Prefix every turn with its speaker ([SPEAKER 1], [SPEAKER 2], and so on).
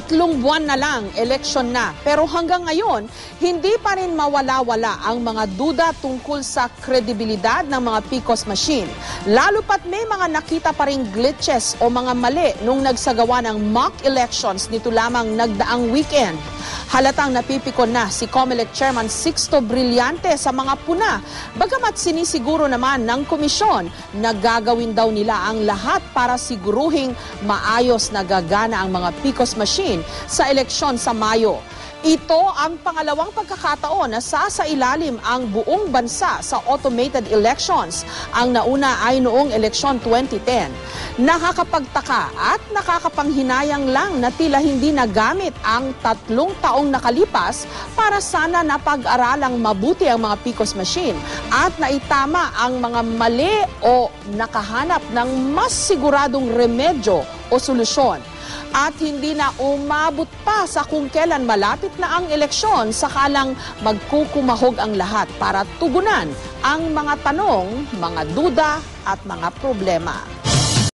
[SPEAKER 1] 3 buwan na lang, eleksyon na. Pero hanggang ngayon, hindi pa rin mawala-wala ang mga duda tungkol sa kredibilidad ng mga PCOS machine. Lalo pat may mga nakita pa ring glitches o mga mali nung nagsagawa ng mock elections nito lamang nagdaang weekend. Halatang napipikon na si COMELEC Chairman Sixto Brillante sa mga puna. Bagamat sinisiguro naman ng komisyon na gagawin daw nila ang lahat para siguruhing maayos na gagana ang mga PCOS machine sa eleksyon sa Mayo. Ito ang pangalawang pagkakataon na sasailalim ang buong bansa sa automated elections. Ang nauna ay noong eleksyon 2010. Nakakapagtaka at nakakapanghinayang lang na tila hindi nagamit ang 3 taong nakalipas para sana napag-aralang mabuti ang mga PCOS machine at naitama ang mga mali o nakahanap ng mas siguradong remedyo o solusyon. At hindi na umabot pa sa kung kailan malapit na ang eleksyon sakalang magkukumahog ang lahat para tugunan ang mga tanong, mga duda at mga problema.